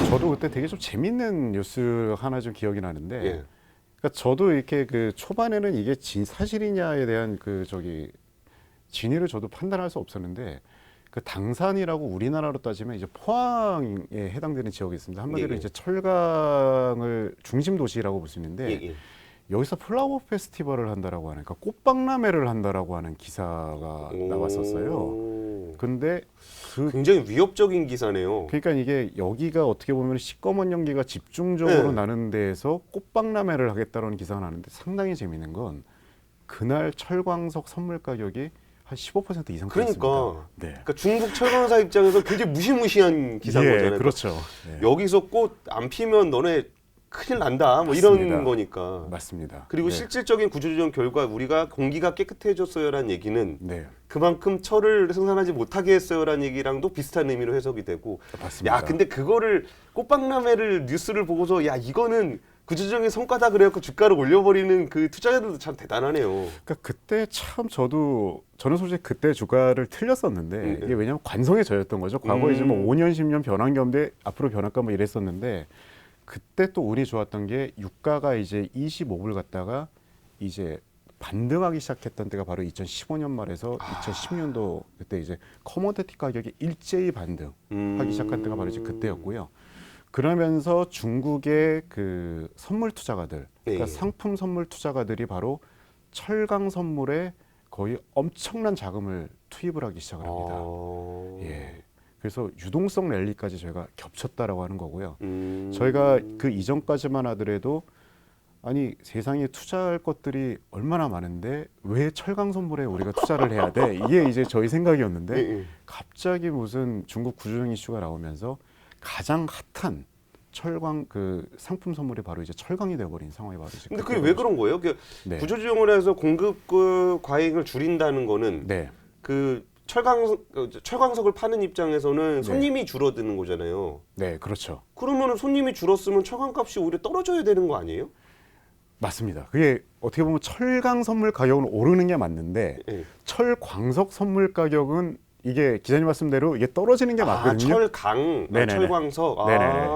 저도 그때 되게 좀 재밌는 뉴스 하나 좀 기억이 나는데, 예. 그러니까 저도 이렇게 그 초반에는 이게 사실이냐에 대한 진위를 저도 판단할 수 없었는데, 그 당산이라고 우리나라로 따지면 이제 포항에 해당되는 지역이 있습니다. 한마디로 예, 예. 이제 철강을 중심 도시라고 볼 수 있는데, 예. 여기서 플라워 페스티벌을 한다라고 하는, 그러니까 꽃박람회를 한다라고 하는 기사가 나왔었어요. 근데 굉장히 위협적인 기사네요. 그러니까 이게 여기가 어떻게 보면 시꺼먼 연기가 집중적으로 네. 나는 데에서 꽃박람회를 하겠다는 기사가 나는데, 상당히 재미있는 건 그날 철광석 선물 가격이 한 15% 이상 뛰었습니다. 네. 그러니까 중국 철강사 입장에서 굉장히 무시무시한 기사인 예, 거잖아요. 그렇죠. 예. 여기서 꽃 안 피면 너네 큰일 난다. 뭐 이런 맞습니다. 거니까. 맞습니다. 그리고 네. 실질적인 구조조정 결과 우리가 공기가 깨끗해졌어요라는 얘기는 네, 그만큼 철을 생산하지 못하게 했어요라는 얘기랑도 비슷한 의미로 해석이 되고. 맞습니다. 야, 근데 그거를 꽃박람회를 뉴스를 보고서 야, 이거는 구조조정의 성과다 그래갖고 주가를 올려버리는 그 투자자들도 참 대단하네요. 그러니까 그때 참 저는 솔직히 그때 주가를 틀렸었는데, 이게 왜냐하면 관성에 젖었던 거죠. 과거에 이제 뭐 5년, 10년 변한 겸대 앞으로 변할까 뭐 이랬었는데, 그때 또 운이 좋았던 게 유가가 이제 25불 갔다가 이제 반등하기 시작했던 때가 바로 2015년 말에서 2010년도 그때 이제 커머디티 가격이 일제히 반등하기 시작한 때가 바로 이제 그때였고요. 그러면서 중국의 그 선물 투자가들, 그러니까 네. 상품 선물 투자가들이 바로 철강 선물에 거의 엄청난 자금을 투입을 하기 시작을 합니다. 예. 그래서 유동성 랠리까지 저희가 겹쳤다라고 하는 거고요. 저희가 그 이전까지만 하더라도 아니 세상에 투자할 것들이 얼마나 많은데 왜 철강 선물에 우리가 투자를 해야 돼? 이게 이제 저희 생각이었는데, 갑자기 무슨 중국 구조조정 이슈가 나오면서 가장 핫한 철강 그 상품 선물이 바로 이제 철강이 되어버린 상황이 바로 지금. 근데 그게 왜 그런 거예요? 네. 구조조정을 해서 공급 그 과잉을 줄인다는 거는 네. 그 철광석을 파는 입장에서는 손님이 줄어드는 거잖아요. 네, 그렇죠. 그러면 손님이 줄었으면 철강값이 오히려 떨어져야 되는 거 아니에요? 맞습니다. 그게 어떻게 보면 철강 선물 가격은 오르는 게 맞는데, 예. 철광석 선물 가격은 이게 기자님 말씀대로 이게 떨어지는 게 맞거든요. 철강, 네네네. 철광석. 네네네.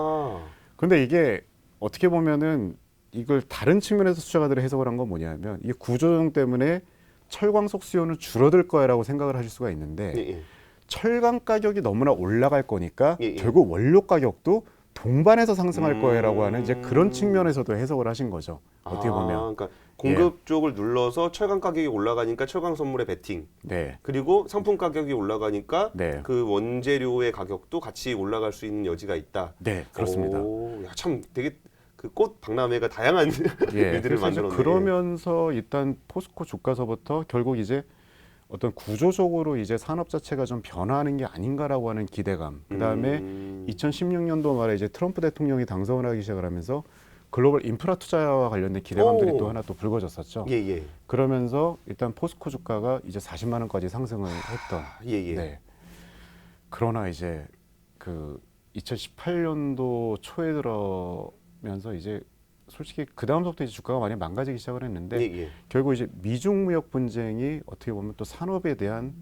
근데 이게 어떻게 보면은 이걸 다른 측면에서 투자가들이 해석을 한 건 뭐냐면, 이게 구조조정 때문에 철광석 수요는 줄어들 거야라고 생각을 하실 수가 있는데, 예. 철강 가격이 너무나 올라갈 거니까 예. 결국 원료 가격도 동반해서 상승할 거야라고 하는 이제 그런 측면에서도 해석을 하신 거죠. 어떻게 보면. 그러니까 공급 쪽을 눌러서 철강 가격이 올라가니까 철강 선물에 베팅. 네. 그리고 상품 가격이 올라가니까 네. 그 원재료의 가격도 같이 올라갈 수 있는 여지가 있다. 네, 그렇습니다. 야, 참 되게 그 꽃 박람회가 다양한 예, 일들을 그래서 이제 만들었네. 그러면서 일단 포스코 주가서부터 결국 이제 어떤 구조적으로 이제 산업 자체가 좀 변화하는 게 아닌가라고 하는 기대감. 그다음에 2016년도 말에 이제 트럼프 대통령이 당선을 하기 시작을 하면서 글로벌 인프라 투자와 관련된 기대감들이 또 하나 또 불거졌었죠. 예. 그러면서 일단 포스코 주가가 이제 40만 원까지 상승을 했던. 예. 네. 그러나 이제 그 2018년도 초에 들어면서 이제 솔직히 그 다음부터 이제 주가가 많이 망가지기 시작을 했는데, 예. 결국 이제 미중 무역 분쟁이 어떻게 보면 또 산업에 대한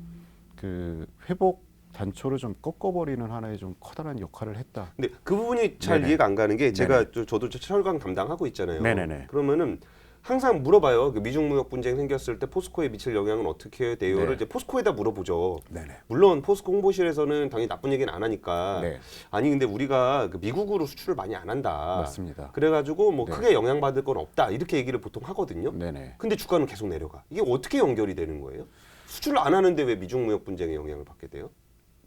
그 회복 단초를 좀 꺾어버리는 하나의 좀 커다란 역할을 했다. 근데 그 부분이 잘 네네. 이해가 안 가는 게 제가 저도 철강 담당하고 있잖아요. 네네네. 그러면은 항상 물어봐요. 그 미중 무역 분쟁 생겼을 때 포스코에 미칠 영향은 어떻게 돼요를 네. 이제 포스코에다 물어보죠. 네네. 물론 포스코 홍보실에서는 당연히 나쁜 얘기는 안 하니까. 네. 아니 근데 우리가 그 미국으로 수출을 많이 안 한다. 맞습니다. 그래가지고 뭐 네. 크게 영향받을 건 없다. 이렇게 얘기를 보통 하거든요. 네네. 근데 주가는 계속 내려가. 이게 어떻게 연결이 되는 거예요? 수출을 안 하는데 왜 미중 무역 분쟁에 영향을 받게 돼요?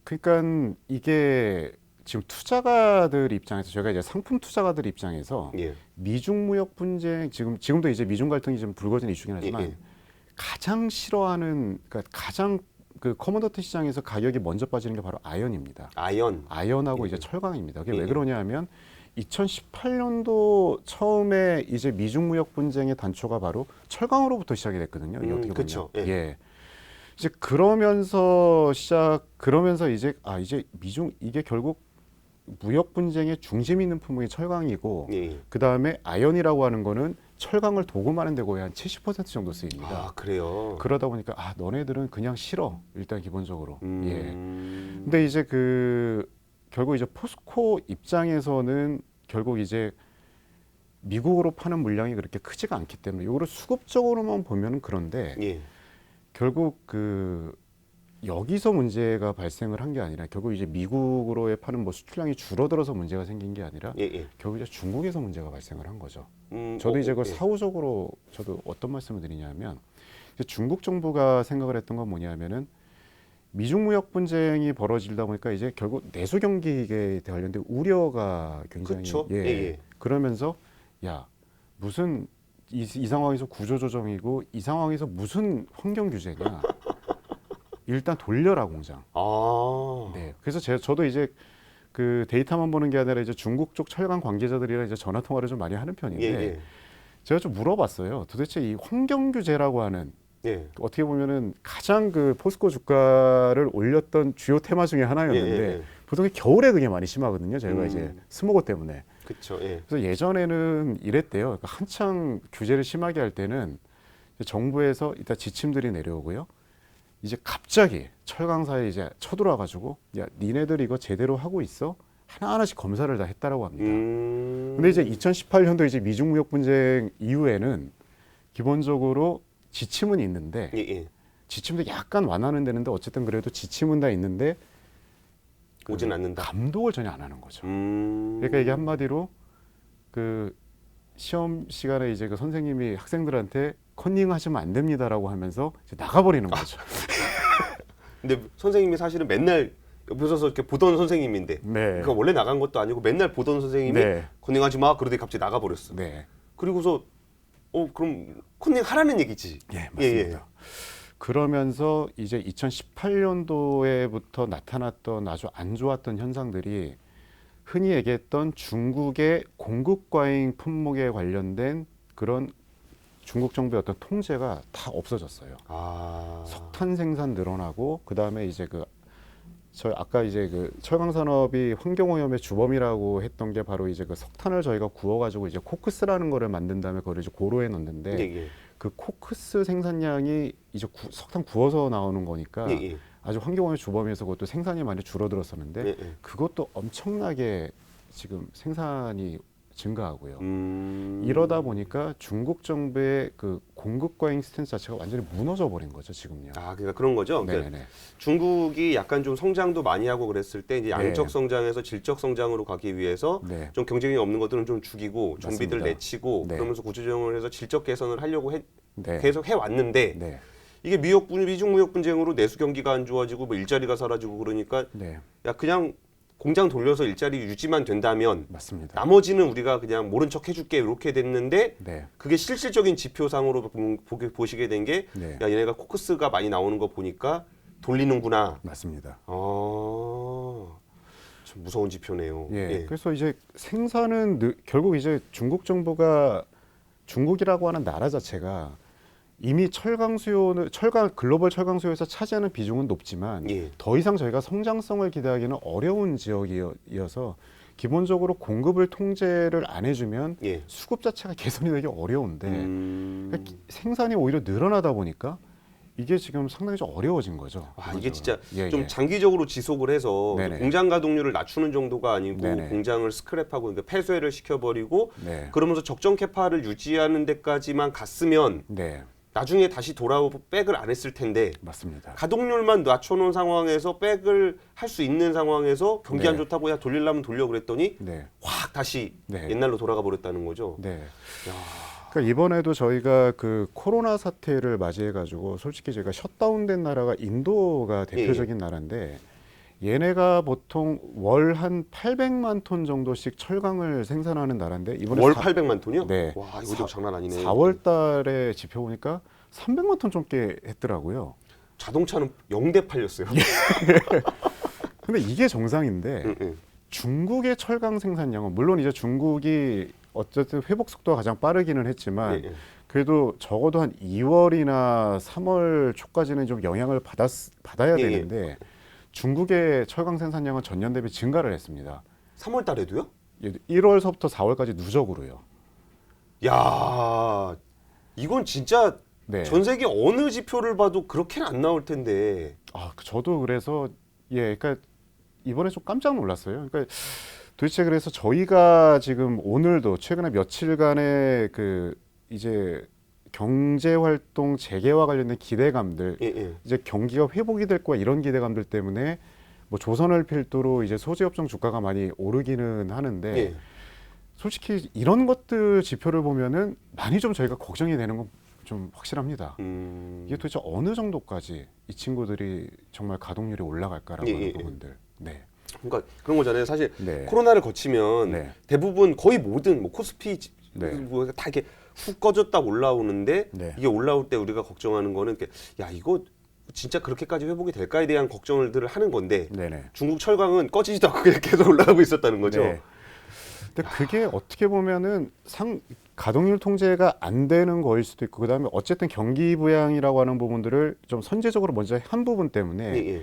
그러니까 이게 지금 투자가들 입장에서, 저희가 이제 상품 투자가들 입장에서 예. 미중 무역 분쟁, 지금도 이제 미중 갈등이 좀 불거진 이슈긴 하지만, 예. 가장 싫어하는, 그러니까 가장 그 커머더티 시장에서 가격이 먼저 빠지는 게 바로 아연입니다. 아연하고 이제 철강입니다. 그게 왜 그러냐면 2018년도 처음에 이제 미중 무역 분쟁의 단초가 바로 철강으로부터 시작이 됐거든요. 이게 어떻게 보면. 그쵸. 예. 이제 그러면서 이제 이제 이게 결국 무역 분쟁의 중심 있는 품목이 철강이고, 예. 그 다음에 아연이라고 하는 거는 철강을 도금하는 데 거의 한 70% 정도 쓰입니다. 아 그래요. 그러다 보니까 너네들은 그냥 싫어, 일단 기본적으로. 예. 음. 근데 이제 그 결국 이제 포스코 입장에서는 결국 이제 미국으로 파는 물량이 그렇게 크지가 않기 때문에 이거를 수급적으로만 보면은 그런데 예. 결국 여기서 문제가 발생을 한 게 아니라 결국 이제 미국으로의 파는 뭐 수출량이 줄어들어서 문제가 생긴 게 아니라 예, 예. 결국 이제 중국에서 문제가 발생을 한 거죠. 저도 이제 그걸 예. 사후적으로 저도 어떤 말씀을 드리냐면 이제 중국 정부가 생각을 했던 건 뭐냐면은 미중 무역 분쟁이 벌어지다 보니까 이제 결국 내수 경기에 관련된 우려가 굉장히 그쵸? 예, 예. 그러면서 야 무슨 이 상황에서 구조 조정이고 이 상황에서 무슨 환경 규제냐 일단 돌려라 공장. 아. 네. 그래서 저도 이제 그 데이터만 보는 게 아니라 이제 중국 쪽 철강 관계자들이랑 이제 전화 통화를 좀 많이 하는 편인데 예, 예. 제가 좀 물어봤어요. 도대체 이 환경 규제라고 하는 예. 어떻게 보면은 가장 그 포스코 주가를 올렸던 주요 테마 중에 하나였는데 예, 예. 보통 겨울에 그게 많이 심하거든요. 저희가 이제 스모그 때문에. 그렇죠. 예. 그래서 예전에는 이랬대요. 그러니까 한창 규제를 심하게 할 때는 이제 정부에서 일단 지침들이 내려오고요. 이제 갑자기 철강사에 이제 쳐들어와 가지고 야 니네들 이거 제대로 하고 있어? 하나하나씩 검사를 다 했다라고 합니다. 근데 이제 2018년도 이제 미중 무역 분쟁 이후에는 기본적으로 지침은 있는데 예, 예. 지침도 약간 완화는 되는데 어쨌든 그래도 지침은 다 있는데 오진 않는다. 감독을 전혀 안 하는 거죠. 그러니까 이게 한마디로 그 시험 시간에 이제 그 선생님이 학생들한테 컨닝 하시면 안 됩니다라고 하면서 이제 나가버리는 거죠. 근데 선생님이 사실은 맨날 옆에 서서 이렇게 보던 선생님인데 네. 그러니까 원래 나간 것도 아니고 맨날 보던 선생님이 네. 컨닝하지 마 그러더니 갑자기 나가버렸어. 네. 그리고서 그럼 컨닝 하라는 얘기지. 예, 맞습니다. 그러면서 이제 2018년도에부터 나타났던 아주 안 좋았던 현상들이 흔히 얘기했던 중국의 공급 과잉 품목에 관련된 그런 중국 정부의 어떤 통제가 다 없어졌어요. 아. 석탄 생산 늘어나고 그 다음에 이제 저희 아까 이제 그 철강 산업이 환경 오염의 주범이라고 했던 게 바로 이제 그 석탄을 저희가 구워가지고 이제 코크스라는 거를 만든 다음에 그걸 이제 고로에 넣는데 예, 예. 그 코크스 생산량이 이제 석탄 구워서 나오는 거니까 예, 예. 아주 환경 오염의 주범이어서 그것도 생산이 많이 줄어들었었는데 예, 예. 그것도 엄청나게 지금 생산이 증가하고요. 이러다 보니까 중국 정부의 그 공급 과잉 스탠스 자체가 완전히 무너져 버린 거죠 지금요. 아, 그러니까 그런 거죠. 그러니까 네네네. 중국이 약간 좀 성장도 많이 하고 그랬을 때 이제 양적 네. 성장에서 질적 성장으로 가기 위해서 네. 좀 경쟁력이 없는 것들은 좀 죽이고 정비들 맞습니다. 내치고 네. 그러면서 구조조정을 해서 질적 개선을 하려고 네. 계속 해왔는데 네. 이게 미중 무역 분쟁으로 내수 경기가 안 좋아지고 뭐 일자리가 사라지고 그러니까 네. 야 그냥 공장 돌려서 일자리 유지만 된다면 맞습니다. 나머지는 우리가 그냥 모른 척 해줄게 이렇게 됐는데 네. 그게 실질적인 지표상으로 보시게 된 게 네. 야 얘네가 코크스가 많이 나오는 거 보니까 돌리는구나. 맞습니다. 참 무서운 지표네요. 예. 그래서 이제 생산은 결국 이제 중국 정부가 중국이라고 하는 나라 자체가 이미 글로벌 철강 수요에서 차지하는 비중은 높지만 예. 더 이상 저희가 성장성을 기대하기는 어려운 지역이어서 기본적으로 공급을 통제를 안 해주면 예. 수급 자체가 개선이 되기 어려운데 음. 그러니까 생산이 오히려 늘어나다 보니까 이게 지금 상당히 좀 어려워진 거죠. 이게 진짜 예, 좀 예. 장기적으로 지속을 해서 네네. 공장 가동률을 낮추는 정도가 아니고 네네. 공장을 스크랩하고 그러니까 폐쇄를 시켜버리고 네. 그러면서 적정 캐파를 유지하는 데까지만 갔으면 네, 나중에 다시 돌아오고 백을 안 했을 텐데 맞습니다. 가동률만 낮춰놓은 상황에서 백을 할 수 있는 상황에서 경기 안 네. 좋다고 야 돌리려면 돌려 그랬더니 네, 확 다시 네. 옛날로 돌아가 버렸다는 거죠. 네. 그러니까 이번에도 저희가 그 코로나 사태를 맞이해가지고 솔직히 제가 셧다운된 나라가 인도가 대표적인 나라인데 얘네가 보통 월 한 800만 톤 정도씩 철강을 생산하는 나라인데 이번에 월 800만 톤이요? 네. 와 이거 좀 장난 아니네. 4월 달에 지표 보니까 300만 톤 넘게 했더라고요. 자동차는 0대 팔렸어요. 근데 이게 정상인데 응, 응. 중국의 철강 생산량은 물론 이제 중국이 어쨌든 회복 속도가 가장 빠르기는 했지만 예, 예. 그래도 적어도 한 2월이나 3월 초까지는 좀 영향을 받아야 예, 예. 되는데 중국의 철강 생산량은 전년 대비 증가를 했습니다. 3월 달에도요? 1월서부터 4월까지 누적으로요. 야 이건 진짜 네. 전 세계 어느 지표를 봐도 그렇게는 안 나올 텐데. 저도 그래서 그러니까 이번에 좀 깜짝 놀랐어요. 그러니까 도대체 그래서 저희가 지금 오늘도 최근에 며칠간의 그 이제 경제 활동 재개와 관련된 기대감들, 예, 예. 이제 경기가 회복이 될 거야 이런 기대감들 때문에 뭐 조선을 필두로 이제 소재업종 주가가 많이 오르기는 하는데 예. 솔직히 이런 것들 지표를 보면은 많이 좀 저희가 걱정이 되는 건 좀 확실합니다. 이게 도대체 어느 정도까지 이 친구들이 정말 가동률이 올라갈까라고 예, 하는 예, 예. 부분들. 네. 그러니까 그런 거잖아요. 사실 네. 코로나를 거치면 네. 대부분 거의 모든 뭐 코스피 네. 뭐 다 이렇게 훅 꺼졌다 올라오는데 네. 이게 올라올 때 우리가 걱정하는 거는 이렇게 야 이거 진짜 그렇게까지 회복이 될까에 대한 걱정들을 하는 건데 네네. 중국 철강은 꺼지지도 않고 그냥 계속 올라가고 있었다는 거죠. 네. 근데 그게 어떻게 보면은 가동률 통제가 안 되는 거일 수도 있고 그다음에 어쨌든 경기 부양이라고 하는 부분들을 좀 선제적으로 먼저 한 부분 때문에 예, 예.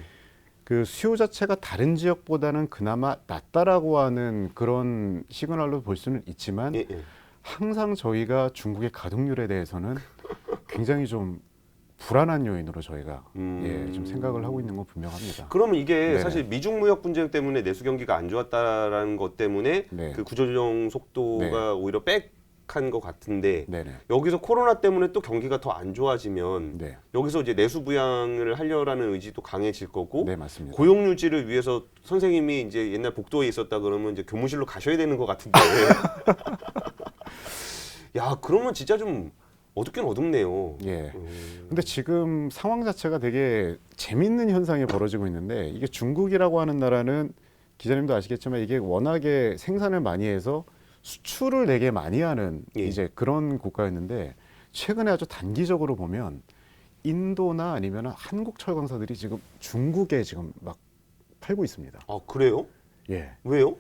그 수요 자체가 다른 지역보다는 그나마 낫다라고 하는 그런 시그널로 볼 수는 있지만 예, 예. 항상 저희가 중국의 가동률에 대해서는 굉장히 좀 불안한 요인으로 저희가 좀 생각을 하고 있는 건 분명합니다. 그러면 이게 네네. 사실 미중 무역 분쟁 때문에 내수 경기가 안 좋았다라는 것 때문에 네. 그 구조조정 속도가 네. 오히려 백한 것 같은데 네네. 여기서 코로나 때문에 또 경기가 더 안 좋아지면 네. 여기서 이제 내수 부양을 하려라는 의지도 강해질 거고 네, 맞습니다. 고용 유지를 위해서 선생님이 이제 옛날 복도에 있었다 그러면 이제 교무실로 가셔야 되는 것 같은데 야 그러면 진짜 좀 어둡긴 어둡네요. 예. 근데 지금 상황 자체가 되게 재밌는 현상이 벌어지고 있는데 이게 중국이라고 하는 나라는 기자님도 아시겠지만 이게 워낙에 생산을 많이 해서 수출을 되게 많이 하는 예. 이제 그런 국가였는데 최근에 아주 단기적으로 보면 인도나 아니면 한국 철강사들이 지금 중국에 지금 막 팔고 있습니다. 아 그래요? 예. 왜요?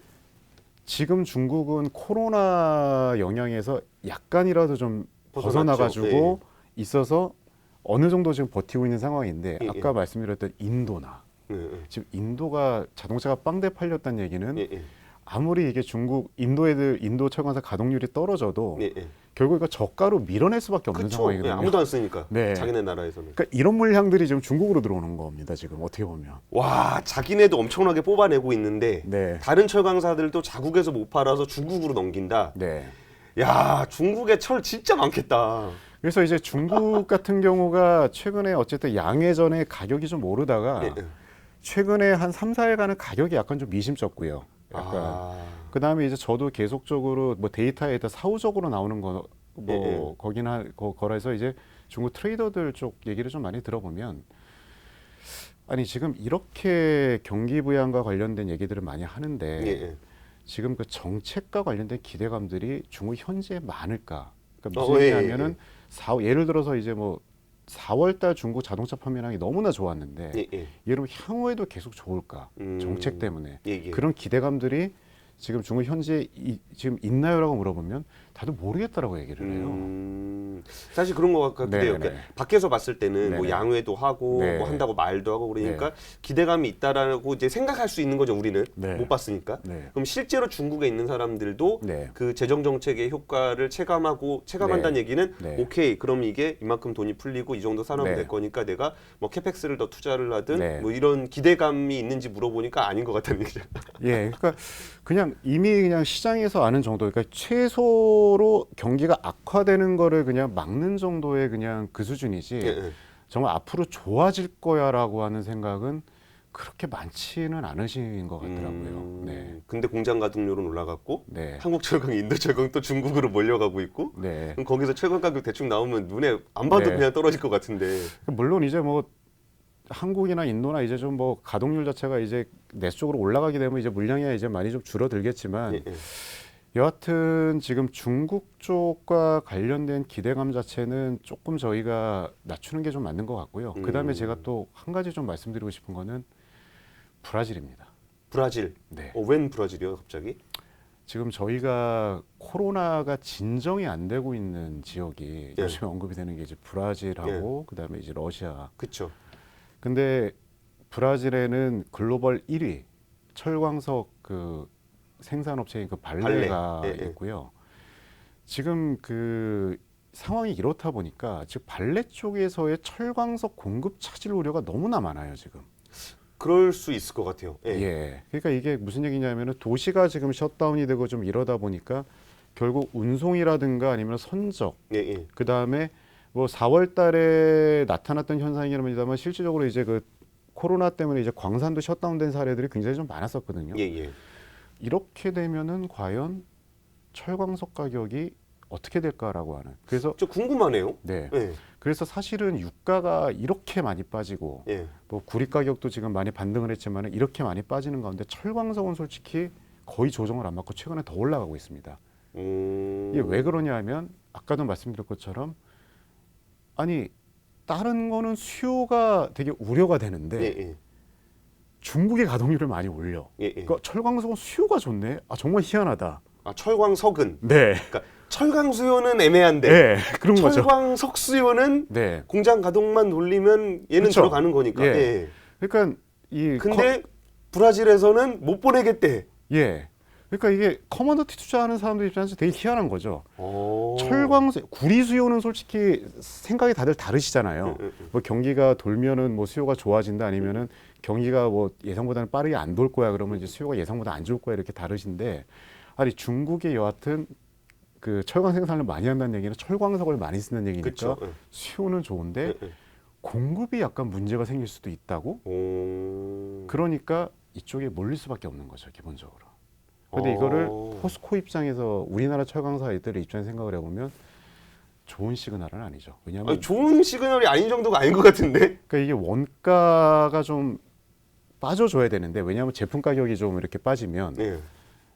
지금 중국은 코로나 영향에서 약간이라도 좀 벗어나가지고 있어서 어느 정도 지금 버티고 있는 상황인데 예, 아까 말씀드렸던 인도나 예, 예. 지금 인도가 자동차가 빵대 팔렸다는 얘기는 예, 예. 아무리 이게 중국 인도 철강사 가동률이 떨어져도 예, 예. 결국 이거 저가로 밀어낼 수밖에 없는 그쵸. 예, 상황이거든요. 아무도 안 쓰니까 네. 자기네 나라에서는. 그러니까 이런 물량들이 지금 중국으로 들어오는 겁니다. 지금 어떻게 보면. 와 자기네도 엄청나게 뽑아내고 있는데 네. 다른 철강사들도 자국에서 못 팔아서 중국으로 넘긴다. 네. 야 중국에 철 진짜 많겠다. 그래서 이제 중국 같은 경우가 최근에 어쨌든 양해전에 가격이 좀 오르다가 예, 예. 최근에 한 3, 4일간은 가격이 약간 좀 미심쩍고요. 약간 그다음에 이제 저도 계속적으로 뭐 데이터에다 사후적으로 나오는 거 뭐 거기나 거라서 이제 중국 트레이더들 쪽 얘기를 좀 많이 들어보면 아니 지금 이렇게 경기 부양과 관련된 얘기들을 많이 하는데 예, 예. 지금 그 정책과 관련된 기대감들이 중국 현지에 많을까? 그러니까 어, 무슨 예, 얘기냐면은 예를 들어서 이제 뭐 4월달 중국 자동차 판매량이 너무나 좋았는데 예, 예. 얘를 향후에도 계속 좋을까? 정책 때문에 예, 예. 그런 기대감들이 지금 중국 현지에 지금 있나요라고 물어보면 다들 모르겠다라고 얘기를 해요. 사실 그런 것 같기도 해요. 네네. 그러니까 밖에서 봤을 때는 뭐 네네. 양회도 하고 네. 뭐 한다고 말도 하고 그러니까 네. 기대감이 있다라고 이제 생각할 수 있는 거죠. 우리는 네. 못 봤으니까. 네. 그럼 실제로 중국에 있는 사람들도 네. 그 재정 정책의 효과를 체감한다는 네. 얘기는 네. 오케이 그럼 이게 이만큼 돈이 풀리고 이 정도 산업이 네. 될 거니까 내가 뭐 캐펙스를 더 투자를 하든 네. 뭐 이런 기대감이 있는지 물어보니까 아닌 것 같다는 얘기죠. 예, 그러니까 그냥 이미 그냥 시장에서 아는 정도, 그러니까 최소로 경기가 악화되는 거를 그냥 막는 정도의 그냥 그 수준이지. 예, 예. 정말 앞으로 좋아질 거야라고 하는 생각은 그렇게 많지는 않으신 것 같더라고요. 네, 근데 공장 가동률은 올라갔고 네, 한국철강, 인도철강 또 중국으로 몰려가고 있고 네. 그럼 거기서 철강 가격 대충 나오면 눈에 안 봐도 네. 그냥 떨어질 것 같은데. 물론 이제 뭐 한국이나 인도나 이제 좀 뭐 가동률 자체가 이제 내수 쪽으로 올라가게 되면 이제 물량이 이제 많이 좀 줄어들겠지만 예, 예. 여하튼 지금 중국 쪽과 관련된 기대감 자체는 조금 저희가 낮추는 게 좀 맞는 것 같고요. 그다음에 제가 또 한 가지 좀 말씀드리고 싶은 거는 브라질입니다. 브라질. 네. 웬 브라질이요, 갑자기? 지금 저희가 코로나가 진정이 안 되고 있는 지역이 예. 요즘에 언급이 되는 게 이제 브라질하고 그다음에 이제 러시아. 그렇죠. 근데 브라질에는 글로벌 1위 철광석 그 생산업체인 그 발레가 발레. 예, 예. 있고요. 지금 그 상황이 이렇다 보니까 즉 발레 쪽에서의 철광석 공급 차질 우려가 너무나 많아요 지금. 그럴 수 있을 것 같아요. 예. 예. 그러니까 이게 무슨 얘기냐면은 도시가 지금 셧다운이 되고 좀 이러다 보니까 결국 운송이라든가 아니면 선적, 예, 예. 그 다음에 뭐 4월 달에 나타났던 현상이랍니다만 실질적으로 이제 그 코로나 때문에 이제 광산도 셧다운된 사례들이 굉장히 좀 많았었거든요. 예, 예. 이렇게 되면은 과연 철광석 가격이 어떻게 될까라고 하는. 그래서 저 궁금하네요. 네. 예. 그래서 사실은 유가가 이렇게 많이 빠지고 예. 뭐 구리 가격도 지금 많이 반등을 했지만 이렇게 많이 빠지는 가운데 철광석은 솔직히 거의 조정을 안 받고 최근에 더 올라가고 있습니다. 이게 왜 그러냐면 아까도 말씀드린 것처럼 아니 다른 거는 수요가 되게 우려가 되는데 예, 예. 중국의 가동률을 많이 올려. 예, 예. 그러니까 철광석은 수요가 좋네. 아 정말 희한하다. 아, 철광석은. 네. 그러니까 철강 수요는 애매한데 네. 그런 거죠. 철광석 수요는 네. 공장 가동만 돌리면 얘는 그쵸. 들어가는 거니까. 예. 예. 그러니까 이 근데 브라질에서는 못 보내겠대. 예. 그러니까 이게 커머더티 투자하는 사람들 입장에서 되게 희한한 거죠. 오. 철광석, 구리 수요는 솔직히 생각이 다들 다르시잖아요. 뭐 경기가 돌면은 뭐 수요가 좋아진다 아니면은 경기가 뭐 예상보다는 빠르게 안 돌 거야 그러면 이제 수요가 예상보다 안 좋을 거야 이렇게 다르신데 아니 중국이 여하튼 그 철광 생산을 많이 한다는 얘기는 철광석을 많이 쓰는 얘기니까 그쵸. 예. 수요는 좋은데 예, 예. 공급이 약간 문제가 생길 수도 있다고. 그러니까 이쪽에 몰릴 수밖에 없는 거죠 기본적으로. 근데 이거를 포스코 입장에서 우리나라 철강사들의 입장에서 생각을 해보면 좋은 시그널은 아니죠. 왜냐하면 아니, 좋은 시그널이 아닌 정도가 아닌 것 같은데. 그러니까 이게 원가가 좀 빠져줘야 되는데 왜냐하면 제품 가격이 좀 이렇게 빠지면 예.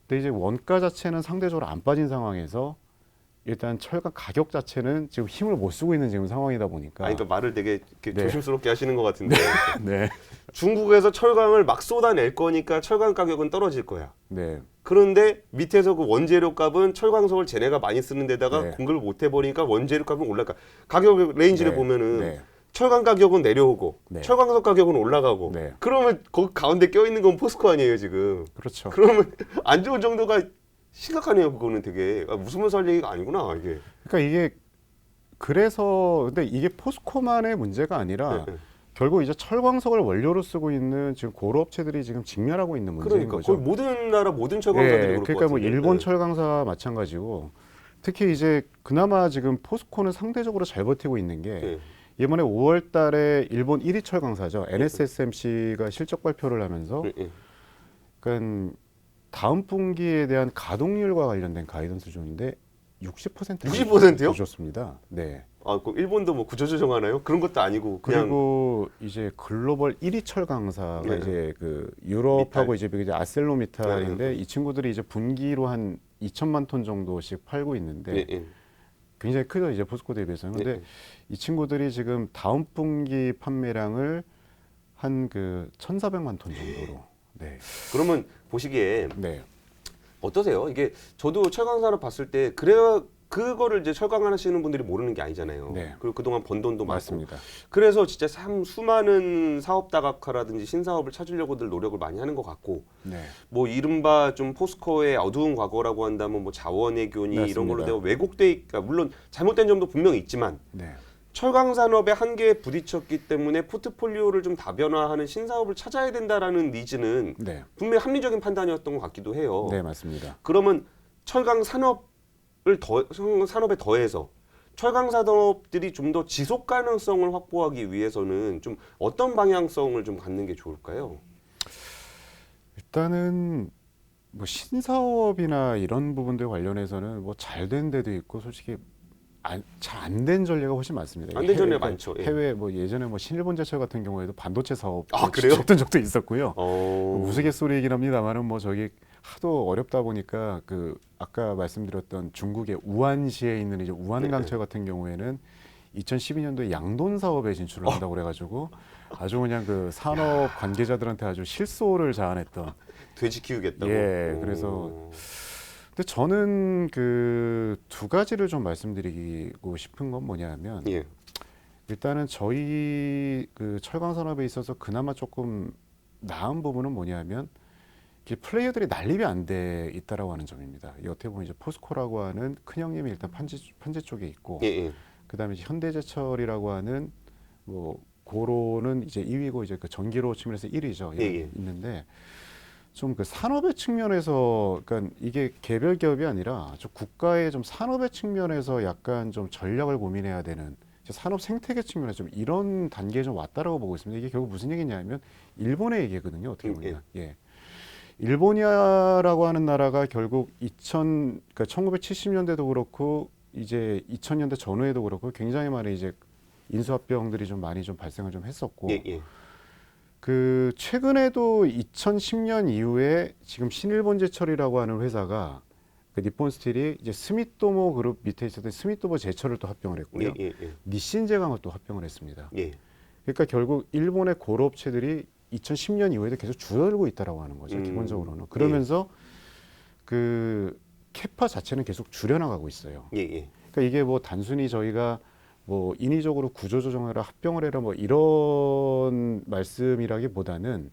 근데 이제 원가 자체는 상대적으로 안 빠진 상황에서 일단 철강 가격 자체는 지금 힘을 못 쓰고 있는 지금 상황이다 보니까 아니, 그러니까 말을 되게 이렇게 네. 조심스럽게 하시는 것 같은데. 네, 중국에서 철강을 막 쏟아낼 거니까 철강 가격은 떨어질 거야. 네, 그런데 밑에서 그 원재료 값은 철광석을 쟤네가 많이 쓰는 데다가 네. 공급을 못 해버리니까 원재료 값은 올라가. 가격 레인지를 네, 보면은 네. 철강 가격은 내려오고 네. 철광석 가격은 올라가고. 네. 그러면 거기 가운데 껴있는 건 포스코 아니에요 지금. 그렇죠. 그러면 안 좋은 정도가 심각하네요. 그거는 되게 웃으면서 할 얘기가 아니구나 이게. 그러니까 이게 그래서 근데 이게 포스코만의 문제가 아니라 네, 네. 결국 이제 철광석을 원료로 쓰고 있는 지금 고로 업체들이 지금 직면하고 있는 문제인 그러니까 거죠. 거의 모든 나라 모든 철광사들이 예, 그럴 것 그러니까 뭐 같은데. 일본 네. 철강사 마찬가지고 특히 이제 그나마 지금 포스코는 상대적으로 잘 버티고 있는 게 네. 이번에 5월달에 일본 1위 철강사죠 NSSMC가 실적 발표를 하면서 네, 네. 그러니까 다음 분기에 대한 가동률과 관련된 가이던스 줬는데 60% 60%요? 줬습니다. 네. 아, 그 일본도 뭐 구조조정하나요? 그런 것도 아니고 그냥 그리고 이제 글로벌 1위 철강사가 네. 이제 그 유럽하고 이제 아셀로미탈인데 네. 이 친구들이 이제 분기로 한 2천만 톤 정도씩 팔고 있는데 네, 네. 굉장히 크죠 이제 포스코 대비해서는. 근데 네. 이 친구들이 지금 다음 분기 판매량을 한 그 1,400만 톤 정도로. 네. 그러면 보시기에 네. 어떠세요? 이게 저도 철강사를 봤을 때 그래야 그거를 이제 철강하시는 분들이 모르는 게 아니잖아요. 네. 그리고 그동안 번 돈도 많고. 맞습니다. 그래서 진짜 참 수많은 사업 다각화라든지 신사업을 찾으려고들 노력을 많이 하는 것 같고 네. 뭐 이른바 좀 포스코의 어두운 과거라고 한다면 뭐 자원외교니 이런 걸로 맞습니다. 내가 왜곡돼 있까 물론 잘못된 점도 분명히 있지만 네. 철강 산업의 한계에 부딪혔기 때문에 포트폴리오를 좀 다변화하는 신사업을 찾아야 된다라는 니즈는 네. 분명히 합리적인 판단이었던 것 같기도 해요. 네, 맞습니다. 그러면 철강 산업에 더해서 철강 산업들이 좀 더 지속 가능성을 확보하기 위해서는 좀 어떤 방향성을 좀 갖는 게 좋을까요? 일단은 뭐 신사업이나 이런 부분들 관련해서는 뭐 잘 된 데도 있고 솔직히 잘 안 된 전례가 훨씬 많습니다. 안 된 전례 그러니까 많죠. 예. 해외 뭐 예전에 뭐 신일본제철 같은 경우에도 반도체 사업 아, 그래요? 했던 적도 있었고요. 어... 우스갯소리이긴 합니다만은 뭐 저기 하도 어렵다 보니까 그 아까 말씀드렸던 중국의 우한시에 있는 이제 우한강철 같은 경우에는 2012년도에 양돈 사업에 진출을 한다고 그래가지고 아주 그냥 그 산업 관계자들한테 아주 실소를 자아냈던. 돼지 키우겠다고. 예, 그래서 근데 저는 그 두 가지를 좀 말씀드리고 싶은 건 뭐냐면 예. 일단은 저희 그 철강 산업에 있어서 그나마 조금 나은 부분은 뭐냐면 이게 플레이어들이 난립이 안 돼 있다라고 하는 점입니다. 이 어떻게 보면 이제 포스코라고 하는 큰 형님이 일단 판재 쪽에 있고 예, 예. 그다음에 이제 현대제철이라고 하는 뭐 고로는 이제 2위고 이제 그 전기로 측면에서 1위죠. 예. 있는데 좀 그 산업의 측면에서 그러니까 이게 개별 기업이 아니라 좀 국가의 좀 산업의 측면에서 약간 좀 전략을 고민해야 되는 산업 생태계 측면에서 좀 이런 단계에 좀 왔다라고 보고 있습니다. 이게 결국 무슨 얘기냐면 일본의 얘기거든요. 어떻게 보면. 예. 일본이라고 하는 나라가 결국 그러니까 1970년대도 그렇고 이제 2000년대 전후에도 그렇고 굉장히 많은 이제 인수합병들이 좀 많이 좀 발생을 좀 했었고 예. 그 최근에도 2010년 이후에 지금 신일본제철이라고 하는 회사가 그 니폰스틸이 이제 스미토모 그룹 밑에 있었던 스미토모 제철을 또 합병을 했고요. 예. 니신제강을 또 합병을 했습니다. 예. 그러니까 결국 일본의 고로 업체들이 2010년 이후에도 계속 줄어들고 있다라고 하는 거죠. 기본적으로는. 그러면서 그 캐파 자체는 계속 줄여나가고 있어요. 예. 그러니까 이게 뭐 단순히 저희가 뭐 인위적으로 구조조정해라 합병을 해라 뭐 이런 말씀이라기보다는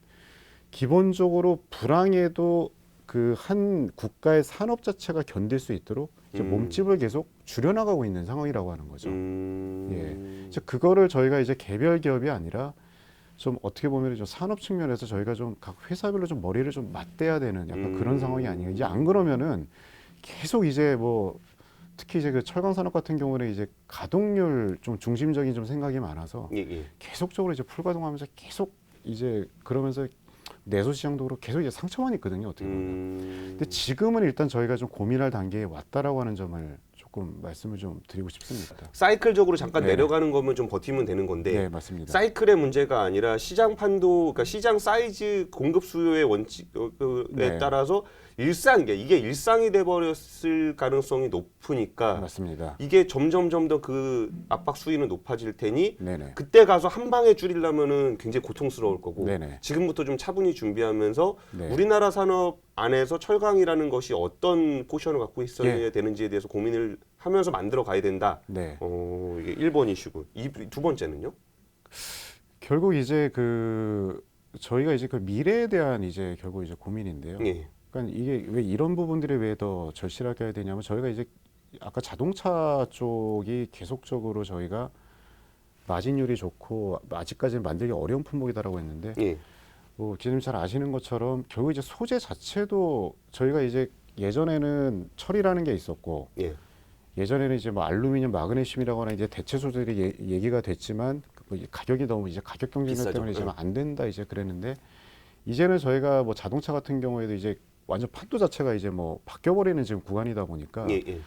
기본적으로 불황에도 그 한 국가의 산업 자체가 견딜 수 있도록 이제 몸집을 계속 줄여나가고 있는 상황이라고 하는 거죠. 예, 이제 그거를 저희가 이제 개별 기업이 아니라 좀 어떻게 보면 좀 산업 측면에서 저희가 좀 각 회사별로 좀 머리를 좀 맞대야 되는 약간 그런 상황이 아닌가. 이제 안 그러면은 계속 이제 뭐 특히 이제 그 철강 산업 같은 경우는 이제 가동률 좀 중심적인 좀 생각이 많아서 예. 계속적으로 이제 풀가동하면서 계속 이제 그러면서 내수 시장도 그렇고 계속 이제 상처만 있거든요. 어떻게 보면. 근데 지금은 일단 저희가 좀 고민할 단계에 왔다라고 하는 점을 조금 말씀을 좀 드리고 싶습니다. 사이클적으로 잠깐 네. 내려가는 거면 좀 버티면 되는 건데 네, 맞습니다. 사이클의 문제가 아니라 시장 판도, 그러니까 시장 사이즈, 공급 수요의 원칙에 네. 따라서 이게 일상이 돼버렸을 가능성이 높으니까 맞습니다. 이게 점점 더 그 압박 수위는 높아질 테니 네네. 그때 가서 한 방에 줄이려면은 굉장히 고통스러울 거고 네네. 지금부터 좀 차분히 준비하면서 네. 우리나라 산업 안에서 철강이라는 것이 어떤 포션을 갖고 있어야 예. 되는지에 대해서 고민을 하면서 만들어 가야 된다. 네. 이게 1번 이슈고 두 번째는요? 결국 이제 그 저희가 이제 그 미래에 대한 이제 결국 이제 고민인데요. 예. 그러니까 이게 왜 이런 부분들이 왜 더 절실하게 해야 되냐면 저희가 이제 아까 자동차 쪽이 계속적으로 저희가 마진율이 좋고 아직까지는 만들기 어려운 품목이다라고 했는데 예. 뭐 기자님 잘 아시는 것처럼 결국 이제 소재 자체도 저희가 이제 예전에는 철이라는 게 있었고 예. 예전에는 이제 뭐 알루미늄, 마그네슘이라고 하는 이제 대체 소재들이 얘기가 됐지만 뭐 가격이 너무 이제 가격 경쟁력 비싸죠. 때문에 이제 안 된다 이제 그랬는데 이제는 저희가 뭐 자동차 같은 경우에도 이제 완전 판도 자체가 이제 뭐 바뀌어버리는 지금 구간이다 보니까 예.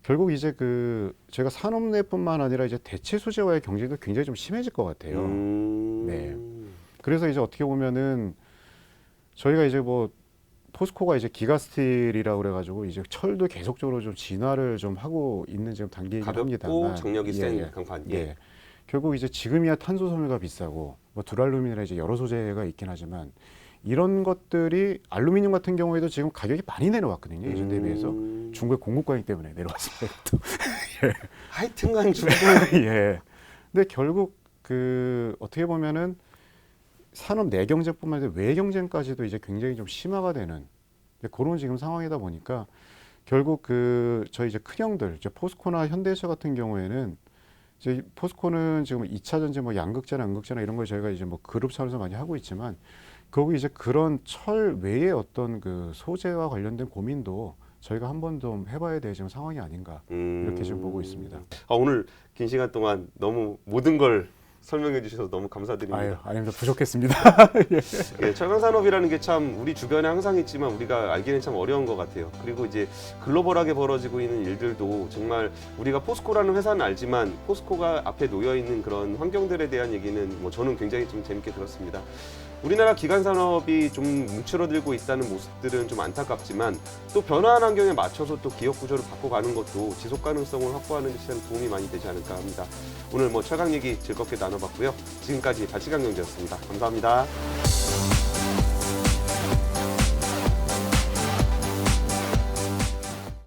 결국 이제 그 저희가 산업 내뿐만 아니라 이제 대체 소재와의 경쟁도 굉장히 좀 심해질 것 같아요. 네. 그래서 이제 어떻게 보면은 저희가 이제 뭐 포스코가 이제 기가스틸이라고 그래가지고 이제 철도 계속적으로 좀 진화를 좀 하고 있는 지금 단계이긴 합니다. 가볍고 장력이 센 강판. 예. 결국 이제 지금이야 탄소 섬유가 비싸고 뭐 두랄루민이나 이제 여러 소재가 있긴 하지만 이런 것들이 알루미늄 같은 경우에도 지금 가격이 많이 내려왔거든요. 예전 대비해서 중국의 공급 과잉 때문에 내려왔습니다. 하여튼간 중국 예. 근데 결국 그 어떻게 보면은 산업 내 경쟁뿐만 아니라 외 경쟁까지도 이제 굉장히 좀 심화가 되는 그런 지금 상황이다 보니까 결국 그 저희 이제 큰 형들 이제 포스코나 현대차 같은 경우에는 이제 포스코는 지금 2차 전지 뭐 양극재나 음극재나 이런 걸 저희가 이제 뭐 그룹 차원에서 많이 하고 있지만 거기 이제 그런 철 외의 어떤 그 소재와 관련된 고민도 저희가 한 번 좀 해봐야 될 지금 상황이 아닌가 이렇게 지금 보고 있습니다. 오늘 긴 시간 동안 너무 모든 걸 설명해 주셔서 너무 감사드립니다. 아닙니다. 부족했습니다. 예, 철강 산업이라는 게 참 우리 주변에 항상 있지만 우리가 알기는 참 어려운 것 같아요. 그리고 이제 글로벌하게 벌어지고 있는 일들도 정말 우리가 포스코라는 회사는 알지만 포스코가 앞에 놓여 있는 그런 환경들에 대한 얘기는 뭐 저는 굉장히 좀 재밌게 들었습니다. 우리나라 기관 산업이 좀 움츠러들고 있다는 모습들은 좀 안타깝지만 또 변화한 환경에 맞춰서 또 기업 구조를 바꿔가는 것도 지속 가능성을 확보하는 데 참 도움이 많이 되지 않을까 합니다. 오늘 뭐 철강 얘기 즐겁게 나눠봤고요. 지금까지 발시강경제였습니다. 감사합니다.